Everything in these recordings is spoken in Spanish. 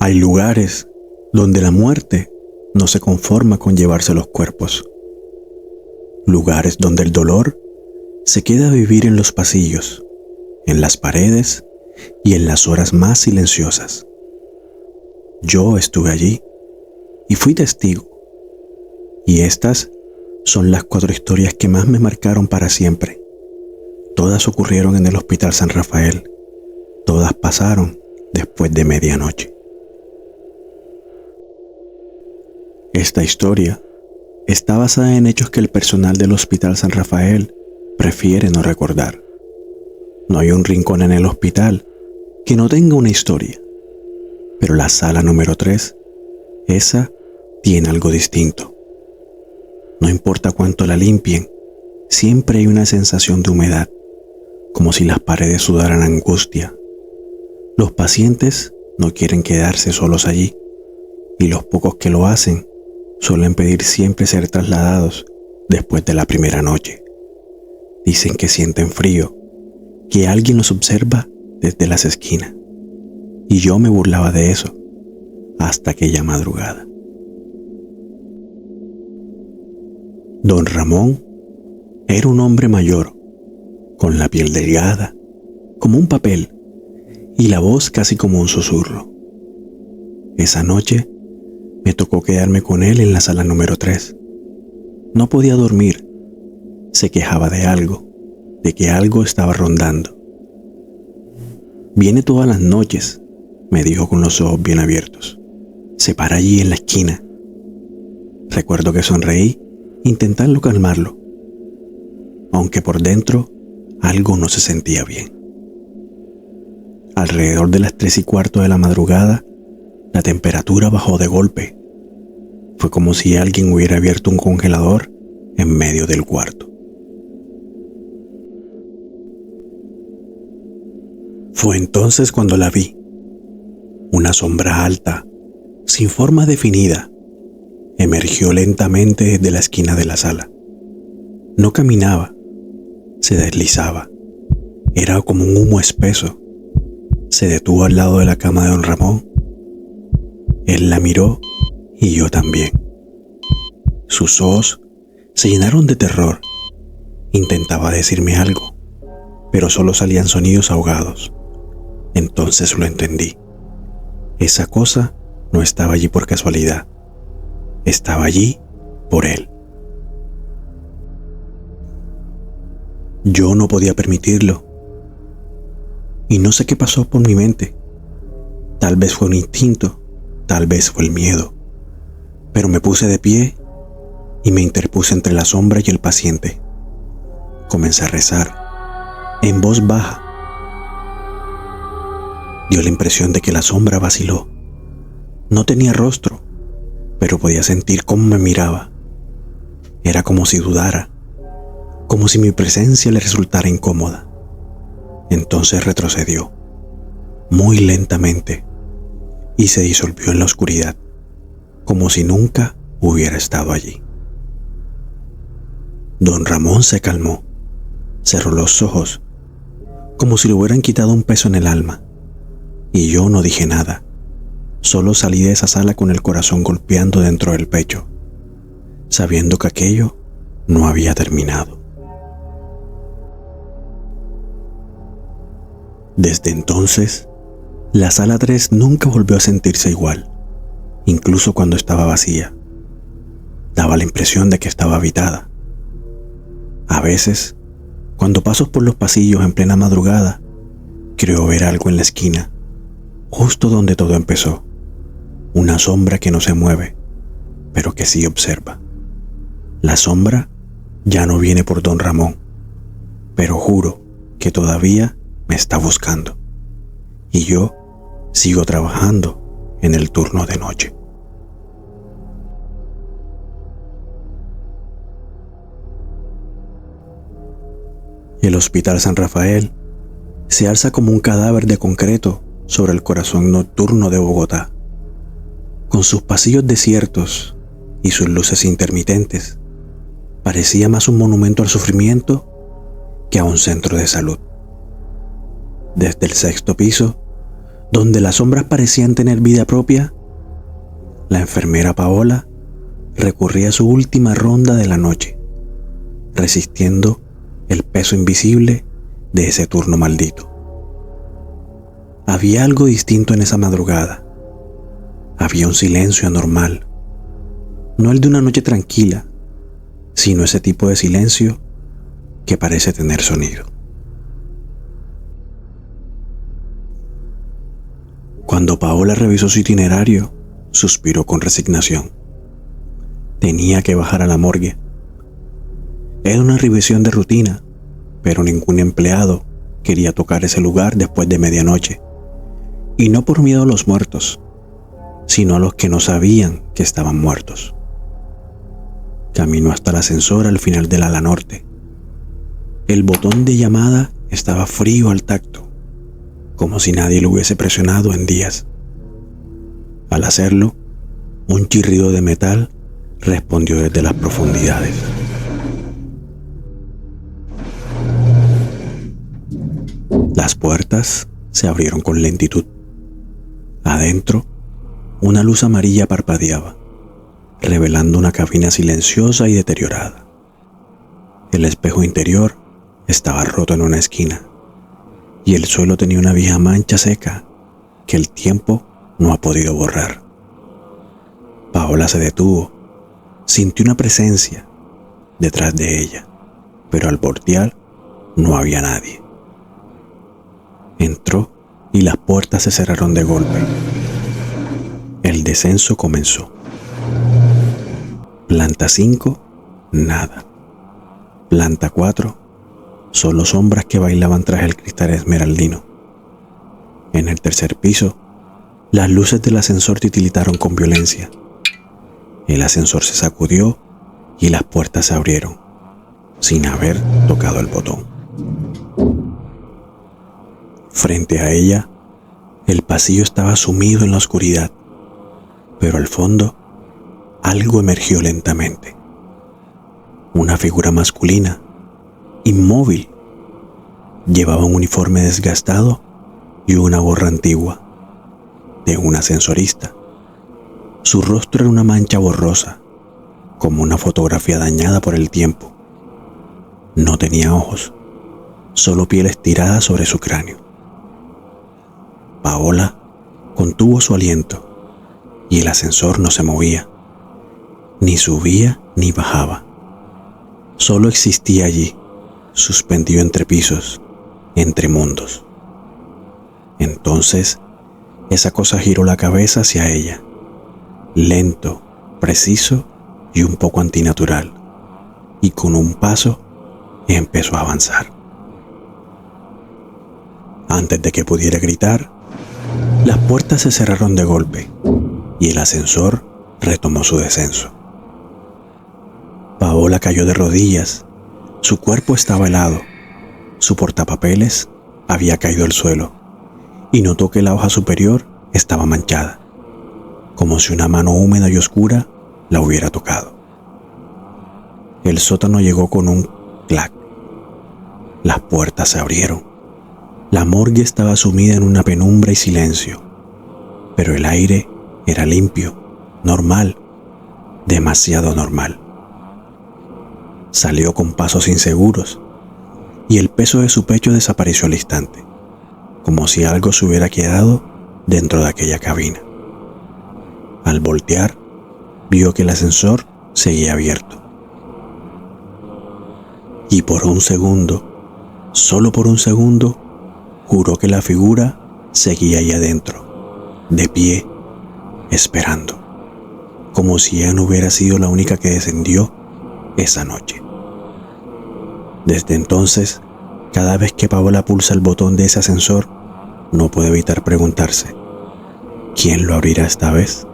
Hay lugares donde la muerte no se conforma con llevarse los cuerpos. Lugares donde el dolor se queda a vivir en los pasillos, en las paredes y en las horas más silenciosas. Yo estuve allí y fui testigo. Y estas son las 4 historias que más me marcaron para siempre. Todas ocurrieron en el Hospital San Rafael. Todas pasaron después de medianoche. Esta historia está basada en hechos que el personal del Hospital San Rafael prefiere no recordar. No hay un rincón en el hospital que no tenga una historia, pero la sala número 3, esa tiene algo distinto. No importa cuánto la limpien, siempre hay una sensación de humedad, como si las paredes sudaran angustia. Los pacientes no quieren quedarse solos allí, y los pocos que lo hacen suelen pedir siempre ser trasladados después de la primera noche. Dicen que sienten frío, que alguien los observa desde las esquinas. Y yo me burlaba de eso hasta aquella madrugada. Don Ramón era un hombre mayor, con la piel delgada, como un papel, y la voz casi como un susurro. Esa noche me tocó quedarme con él en la sala número 3. No podía dormir. Se quejaba de algo, de que algo estaba rondando. Viene todas las noches, me dijo con los ojos bien abiertos. Se para allí en la esquina. Recuerdo que sonreí, intentando calmarlo, aunque por dentro algo no se sentía bien. Alrededor de las 3:15 de la madrugada, la temperatura bajó de golpe. Fue como si alguien hubiera abierto un congelador en medio del cuarto. Fue entonces cuando la vi. Una sombra alta, sin forma definida, emergió lentamente desde la esquina de la sala. No caminaba, se deslizaba. Era como un humo espeso. Se detuvo al lado de la cama de don Ramón. Él la miró y yo también. Sus ojos se llenaron de terror. Intentaba decirme algo, pero solo salían sonidos ahogados. Entonces lo entendí. Esa cosa no estaba allí por casualidad. Estaba allí por él. Yo no podía permitirlo. Y no sé qué pasó por mi mente. Tal vez fue un instinto, tal vez fue el miedo. Pero me puse de pie y me interpuse entre la sombra y el paciente. Comencé a rezar, en voz baja. Dio la impresión de que la sombra vaciló. No tenía rostro, pero podía sentir cómo me miraba. Era como si dudara, como si mi presencia le resultara incómoda. Entonces retrocedió, muy lentamente, y se disolvió en la oscuridad, como si nunca hubiera estado allí. Don Ramón se calmó, cerró los ojos, como si le hubieran quitado un peso en el alma, y yo no dije nada. Solo salí de esa sala con el corazón golpeando dentro del pecho, sabiendo que aquello no había terminado. Desde entonces, la sala 3 nunca volvió a sentirse igual, incluso cuando estaba vacía. Daba la impresión de que estaba habitada. A veces, cuando paso por los pasillos en plena madrugada, creo ver algo en la esquina, justo donde todo empezó. Una sombra que no se mueve, pero que sí observa. La sombra ya no viene por don Ramón, pero juro que todavía me está buscando. Y yo sigo trabajando en el turno de noche. El Hospital San Rafael se alza como un cadáver de concreto sobre el corazón nocturno de Bogotá. Con sus pasillos desiertos y sus luces intermitentes, parecía más un monumento al sufrimiento que a un centro de salud. Desde el 6º piso, Donde las sombras parecían tener vida propia, la enfermera Paola recurría a su última ronda de la noche, resistiendo el peso invisible de ese turno maldito. Había algo distinto en esa madrugada. Había un silencio anormal, no el de una noche tranquila, sino ese tipo de silencio que parece tener sonido. Cuando Paola revisó su itinerario, suspiró con resignación. Tenía que bajar a la morgue. Era una revisión de rutina, pero ningún empleado quería tocar ese lugar después de medianoche. Y no por miedo a los muertos, sino a los que no sabían que estaban muertos. Caminó hasta el ascensor al final del ala norte. El botón de llamada estaba frío al tacto, como si nadie lo hubiese presionado en días. Al hacerlo, un chirrido de metal respondió desde las profundidades. Las puertas se abrieron con lentitud. Adentro, una luz amarilla parpadeaba, revelando una cabina silenciosa y deteriorada. El espejo interior estaba roto en una esquina, y el suelo tenía una vieja mancha seca que el tiempo no ha podido borrar. Paola se detuvo, sintió una presencia detrás de ella, pero al voltear no había nadie. Entró y las puertas se cerraron de golpe. El descenso comenzó. Planta 5, nada. Planta 4, solo sombras que bailaban tras el cristal esmeraldino. En el tercer piso, las luces del ascensor titilitaron con violencia. El ascensor se sacudió y las puertas se abrieron, sin haber tocado el botón. Frente a ella, el pasillo estaba sumido en la oscuridad, pero al fondo, algo emergió lentamente. Una figura masculina, inmóvil, llevaba un uniforme desgastado y una gorra antigua, de un ascensorista. Su rostro era una mancha borrosa, como una fotografía dañada por el tiempo. No tenía ojos, solo piel estirada sobre su cráneo. Paola contuvo su aliento y el ascensor no se movía, ni subía ni bajaba. Solo existía allí, suspendido entre pisos, entre mundos. Entonces, esa cosa giró la cabeza hacia ella, lento, preciso y un poco antinatural, y con un paso empezó a avanzar. Antes de que pudiera gritar, las puertas se cerraron de golpe y el ascensor retomó su descenso. Paola cayó de rodillas. Su cuerpo estaba helado. Su portapapeles había caído al suelo y notó que la hoja superior estaba manchada, como si una mano húmeda y oscura la hubiera tocado. El sótano llegó con un clac. Las puertas se abrieron. La morgue estaba sumida en una penumbra y silencio, pero el aire era limpio, normal, demasiado normal. Salió con pasos inseguros y el peso de su pecho desapareció al instante, como si algo se hubiera quedado dentro de aquella cabina. Al voltear, vio que el ascensor seguía abierto. Y por un segundo, solo por un segundo, juró que la figura seguía ahí adentro, de pie, esperando, como si ella no hubiera sido la única que descendió esa noche. Desde entonces, cada vez que Paola pulsa el botón de ese ascensor, no puede evitar preguntarse, ¿quién lo abrirá esta vez?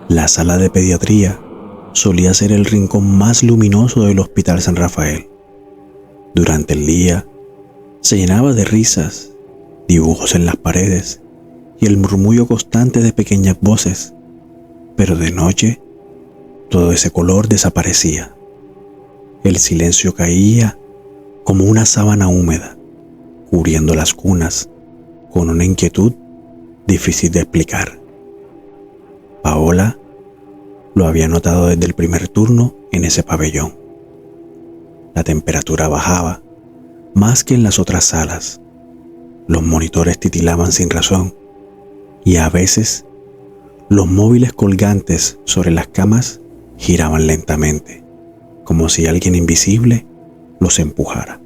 La sala de pediatría solía ser el rincón más luminoso del Hospital San Rafael. Durante el día, se llenaba de risas, dibujos en las paredes y el murmullo constante de pequeñas voces, pero de noche, todo ese color desaparecía. El silencio caía como una sábana húmeda, cubriendo las cunas con una inquietud difícil de explicar. Paola lo había notado desde el primer turno en ese pabellón. La temperatura bajaba más que en las otras salas. Los monitores titilaban sin razón y a veces los móviles colgantes sobre las camas giraban lentamente, como si alguien invisible los empujara.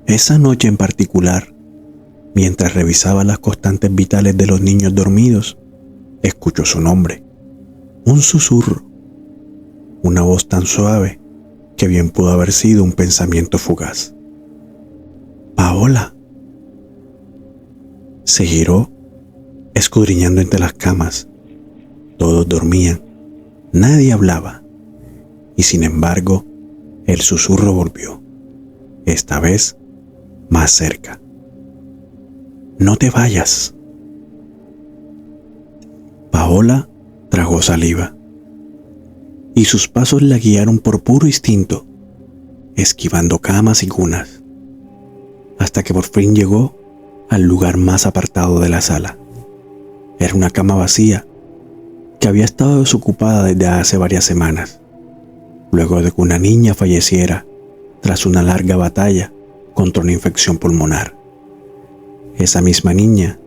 Esa noche en particular, mientras revisaba las constantes vitales de los niños dormidos, escuchó su nombre, un susurro, una voz tan suave que bien pudo haber sido un pensamiento fugaz. ¡Paola! Se giró, escudriñando entre las camas. Todos dormían, nadie hablaba, y sin embargo, el susurro volvió, esta vez más cerca. ¡No te vayas! Paola tragó saliva, y sus pasos la guiaron por puro instinto, esquivando camas y cunas, hasta que por fin llegó al lugar más apartado de la sala. Era una cama vacía que había estado desocupada desde hace varias semanas, luego de que una niña falleciera tras una larga batalla contra una infección pulmonar. Esa misma niña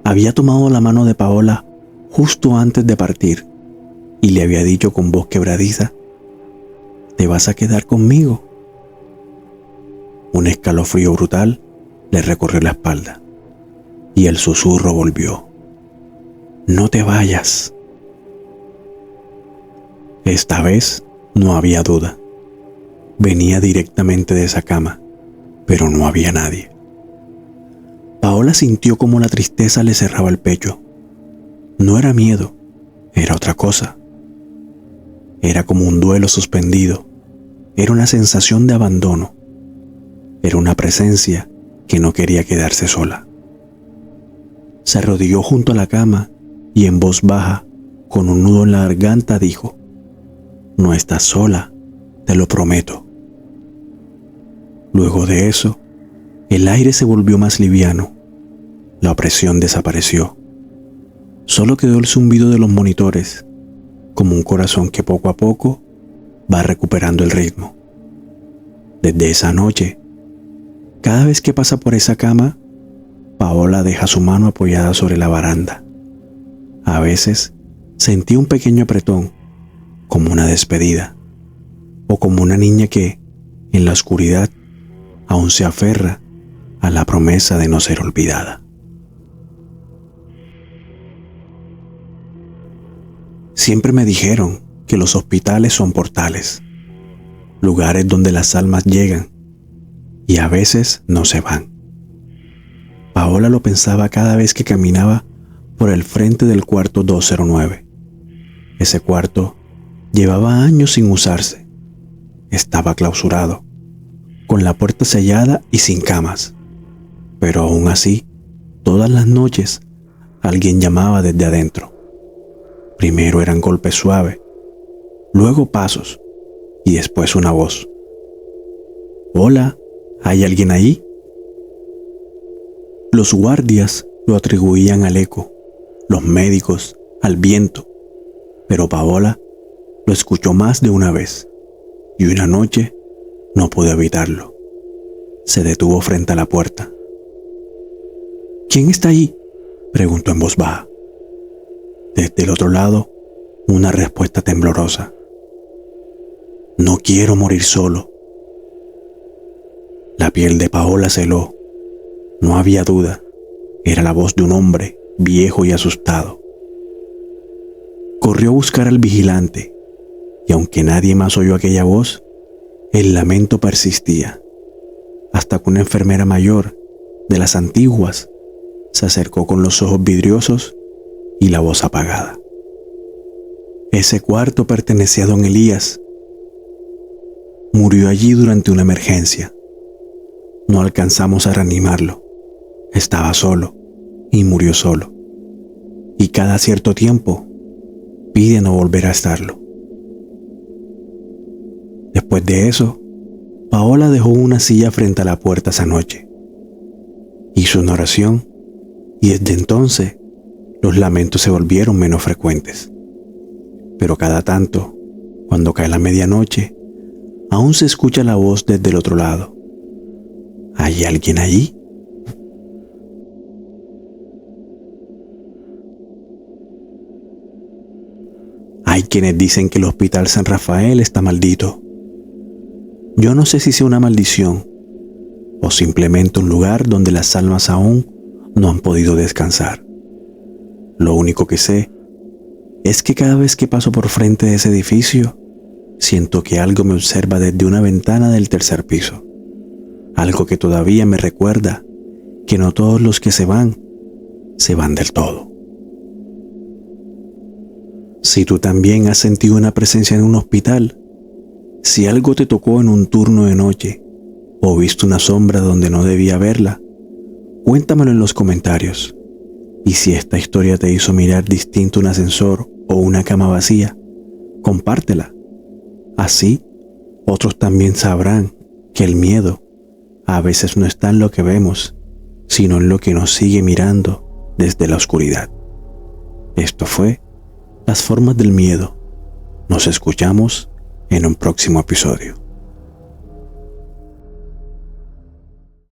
había tomado la mano de Paola justo antes de partir y le había dicho con voz quebradiza: «¿Te vas a quedar conmigo?». Un escalofrío brutal le recorrió la espalda y el susurro volvió: «No te vayas». Esta vez no había duda. Venía directamente de esa cama, pero no había nadie. Paola sintió como la tristeza le cerraba el pecho. No era miedo, era otra cosa. Era como un duelo suspendido. Era una sensación de abandono. Era una presencia que no quería quedarse sola. Se arrodilló junto a la cama y en voz baja, con un nudo en la garganta, dijo: «No estás sola, te lo prometo». Luego de eso, el aire se volvió más liviano. La opresión desapareció. Solo quedó el zumbido de los monitores, como un corazón que poco a poco va recuperando el ritmo. Desde esa noche, cada vez que pasa por esa cama, Paola deja su mano apoyada sobre la baranda. A veces sentí un pequeño apretón, como una despedida, o como una niña que, en la oscuridad, aún se aferra a la promesa de no ser olvidada. Siempre me dijeron que los hospitales son portales, lugares donde las almas llegan y a veces no se van. Paola lo pensaba cada vez que caminaba por el frente del cuarto 209. Ese cuarto llevaba años sin usarse. Estaba clausurado, con la puerta sellada y sin camas. Pero aún así, todas las noches, alguien llamaba desde adentro. Primero eran golpes suaves, luego pasos y después una voz. «Hola, ¿hay alguien ahí?». Los guardias lo atribuían al eco, los médicos al viento, pero Paola lo escuchó más de una vez y una noche no pudo evitarlo. Se detuvo frente a la puerta. «¿Quién está ahí?», preguntó en voz baja. Desde el otro lado, una respuesta temblorosa: «No quiero morir solo». La piel de Paola se heló. No había duda, era la voz de un hombre viejo y asustado. Corrió a buscar al vigilante, y aunque nadie más oyó aquella voz, el lamento persistía, hasta que una enfermera mayor, de las antiguas, se acercó con los ojos vidriosos y la voz apagada. Ese cuarto pertenecía a don Elías. Murió allí durante una emergencia. No alcanzamos a reanimarlo. Estaba solo y murió solo. Y cada cierto tiempo pide no volver a estarlo. Después Después de eso, Paola dejó una silla frente a la puerta esa noche. Hizo una oración y desde entonces los lamentos se volvieron menos frecuentes. Pero cada tanto, cuando cae la medianoche, aún se escucha la voz desde el otro lado. ¿Hay alguien allí? Hay quienes dicen que el Hospital San Rafael está maldito. Yo no sé si sea una maldición o simplemente un lugar donde las almas aún no han podido descansar. Lo único que sé es que cada vez que paso por frente de ese edificio, siento que algo me observa desde una ventana del tercer piso. Algo que todavía me recuerda que no todos los que se van del todo. Si tú también has sentido una presencia en un hospital, si algo te tocó en un turno de noche o viste una sombra donde no debía verla, cuéntamelo en los comentarios. Y si esta historia te hizo mirar distinto un ascensor o una cama vacía, compártela. Así, otros también sabrán que el miedo a veces no está en lo que vemos, sino en lo que nos sigue mirando desde la oscuridad. Esto fue Las Formas del Miedo. Nos escuchamos en un próximo episodio.